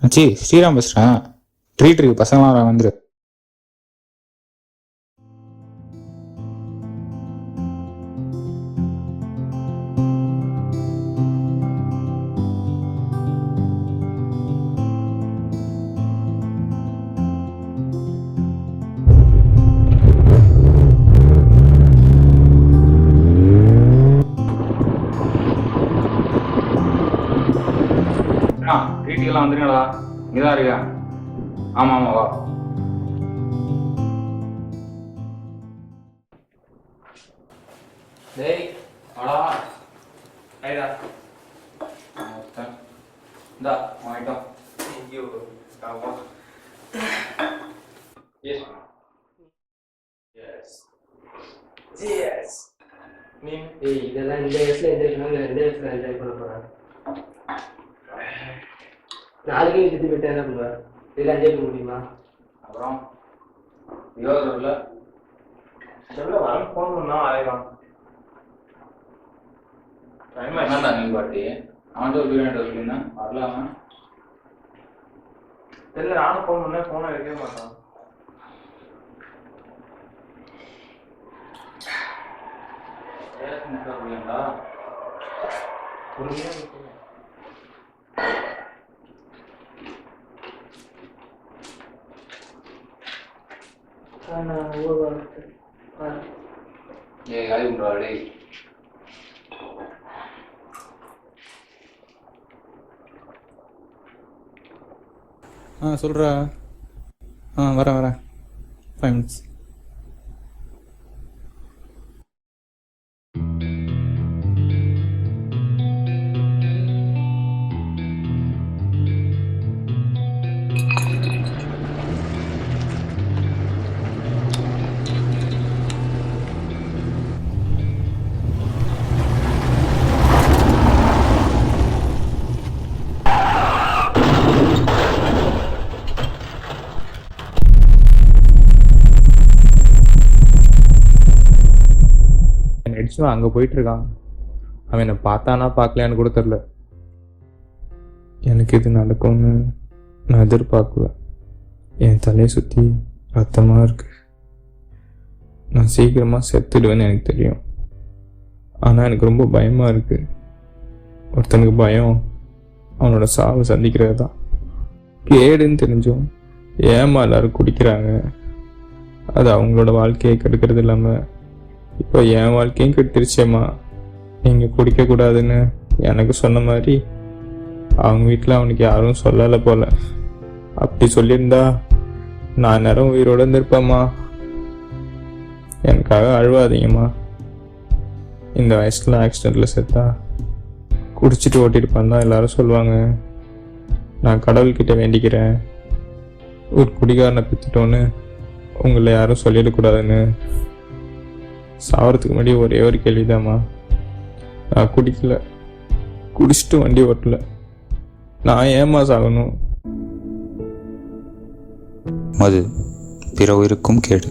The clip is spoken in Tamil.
மச்சி, ஸ்ரீராம் பேசுகிறேன். ட்ரீட் இருக்கு, பசங்களாம் வந்துரு. ட்ரீட்டுக்கெல்லாம் வந்துருங்களா? இங்கதான் இருக்கா? ஆமா ஆமா, வா. டேய் வாடா. ஐடா இந்தா வாங்கிட்டோம். ஐயோ வா. Yes yes yes. நீ இதெல்லாம் இந்த வயசுல என்ஜாய் பண்ண போறேன். நாளைக்கே சுற்றி போயிட்டு என்ன பண்ணுவேன்? இதெல்லாம் என்ஜாய் பண்ண முடியுமா? அப்புறம் யோகா சொல்ல வர ஃபோன் பண்ணா ஆயிரம் டைம் என்னடா நீ பாட்டி அவன்கிட்ட ஒரு வீடு சொல்லியிருந்தா வரலாமா? தெரியல, நானும் ஃபோன் பண்ணேன், ஃபோனை வைக்கவே மாட்டான். அப்படியாண்டா பொறுமையா சொல்றா. வரேன் 5 minutes. அங்கே போயிட்டுருக்கான். அவன் என்னை பார்த்தானா பார்க்கலையான்னு கூட தெரில. எனக்கு இது நடக்கும்னு நான் எதிர்பார்க்கல. என் தலையை சுற்றி ரத்தமாக இருக்கு. நான் சீக்கிரமாக செத்துடுவேன்னு எனக்கு தெரியும். ஆனால் எனக்கு ரொம்ப பயமாக இருக்கு. ஒருத்தனுக்கு பயம் அவனோட சாவை சந்திக்கிறது தான். கேடுன்னு தெரிஞ்சும் ஏமா எல்லாரும் குடிக்கிறாங்க. அது அவங்களோட வாழ்க்கையை கெடுக்கிறது இல்லாமல் இப்போ என் வாழ்க்கையும் கெடுத்துருச்சேம்மா. நீங்கள் குடிக்கக்கூடாதுன்னு எனக்கு சொன்ன மாதிரி அவங்க வீட்டில் அவனுக்கு யாரும் சொல்லலை போல. அப்படி சொல்லியிருந்தா நான் நேரம் உயிரோடு இருந்திருப்பேம்மா. எனக்காக அழுவாதீங்கம்மா. இந்த வயசில் ஆக்சிடெண்ட்டில் செத்தா குடிச்சிட்டு ஓட்டிருப்பான் தான் எல்லாரும் சொல்லுவாங்க. நான் கடவுள்கிட்ட வேண்டிக்கிறேன், ஒரு குடிகாரனை பித்துட்டோன்னு உங்களை யாரும் சொல்லிடக்கூடாதுன்னு. சாவறதுக்கு முன்னாடி ஒரே ஒரு கேள்விதாம்மா. நான் குடிக்கல, குடிச்சிட்டு வண்டி ஓட்டல, நான் ஏமா சாகணும்? மது பிற உயிருக்கும் கேடு.